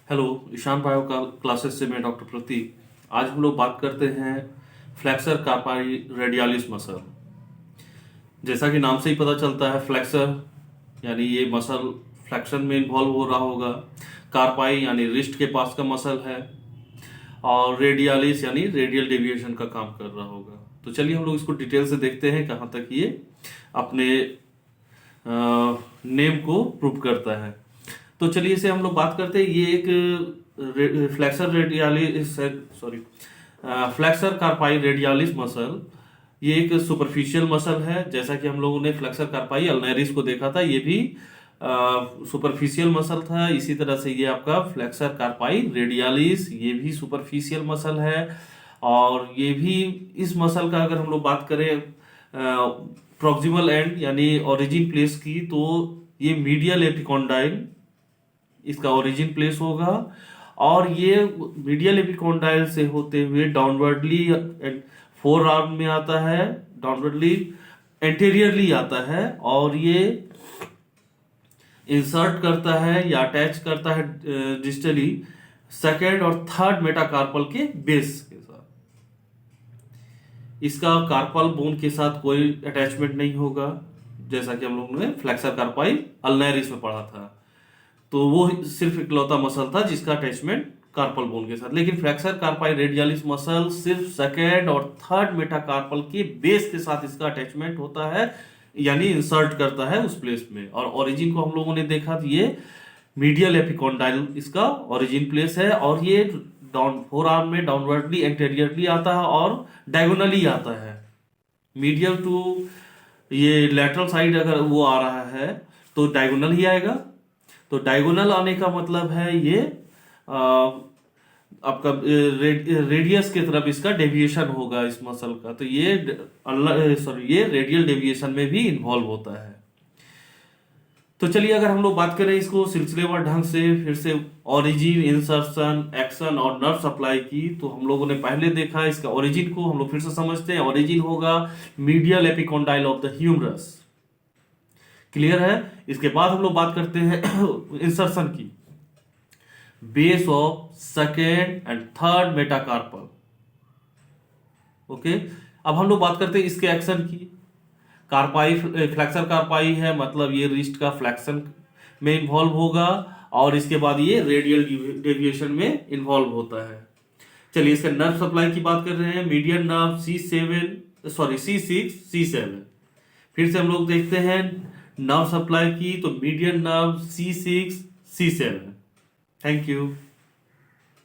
Hello, Ishan bio का classes से मैं डॉक्टर प्रतीक। आज हम लोग बात करते हैं फ्लेक्सर कार्पाई रेडियालिस मसल। जैसा कि नाम से ही पता चलता है, फ्लेक्सर यानी ये मसल फ्लेक्शन में इन्वॉल्व हो रहा होगा। कार्पाई यानी रिस्ट के पास का मसल है, और रेडियालिस यानी रेडियल डेविएशन का काम कर रहा होगा। तो चलिए हम लोग इसको डिटेल से देखते हैं कहाँ तक ये अपने नेम को प्रूव करता है। तो चलिए इसे हम लोग बात करते हैं। ये एक flexor radialis sorry flexor कार्पाई radialis muscle, ये एक सुपरफिशियल मसल है। जैसा कि हम लोगों ने फ्लेक्सर कार्पाई अल्नेरिस को देखा था, ये भी सुपरफिशियल मसल था। इसी तरह से ये आपका फ्लेक्सर कार्पाई रेडियालिस, ये भी सुपरफिशियल मसल है। और ये भी इस मसल का अगर हम लोग बात करें प्रॉक्सिमल एंड यानी ओरिजिन प्लेस की, तो ये मीडियल एपिकॉन्डाइल इसका ओरिजिन प्लेस होगा। और ये मीडियल एपिकॉन्डाइल से होते हुए डाउनवर्डली फोर आर्म में आता है, डाउनवर्डली एंटीरियरली आता है, और ये इंसर्ट करता है या अटैच करता है डिस्टली सेकेंड और थर्ड मेटाकार्पल के बेस के साथ। इसका कार्पल बोन के साथ कोई अटैचमेंट नहीं होगा, जैसा कि हम लोगों ने फ्लेक्सर कार्पाई अल्नेरिस में पढ़ा था। तो वो सिर्फ इकलौता मसल था जिसका अटैचमेंट कार्पल बोन के साथ। लेकिन फ्लेक्सर कार्पाई रेडियालिस मसल सिर्फ सेकेंड और थर्ड मेटाकार्पल के बेस के साथ इसका अटैचमेंट होता है, यानी इंसर्ट करता है उस प्लेस में। और ओरिजिन को हम लोगों ने देखा, ये मीडियल एपिकॉन्डाइल इसका ओरिजिन प्लेस है, और ये डाउन फोर आर्म में डाउनवर्डली एंटीरियरली आता है और डायगोनली आता है। मीडियल टू ये लेटरल साइड अगर वो आ रहा है तो डायगोनल ही आएगा। तो डायगोनल आने का मतलब है ये आपका रेडियस की तरफ इसका डेविएशन होगा इस मसल का। तो ये ये रेडियल डेविएशन में भी इन्वॉल्व होता है। तो चलिए अगर हम लोग बात करें इसको सिलसिलेवार ढंग से, फिर से ओरिजिन, इंसर्शन, एक्शन और नर्व सप्लाई की, तो हम लोगों ने पहले देखा इसका ओरिजिन को हम लोग फिर से समझते हैं। ओरिजिन होगा medial epicondyle of the humerus. Clear है। इसके बाद हम लोग बात करते हैं इंसर्शन की, base of second and third metacarpal. Okay, अब हम लोग बात करते हैं इसके एक्शन की। कार्पाई फ्लेक्सर कार्पाई है, मतलब ये रिस्ट का फ्लेक्शन में इन्वॉल्व होगा, और इसके बाद ये रेडियल डेविएशन में इन्वॉल्व होता है। चलिए इसके नर्व सप्लाई की बात कर रहे हैं। Median nerve C6 C7। फिर से हम लोग देखते हैं नर्व सप्लाई की, तो median nerve C6 C7। Thank you.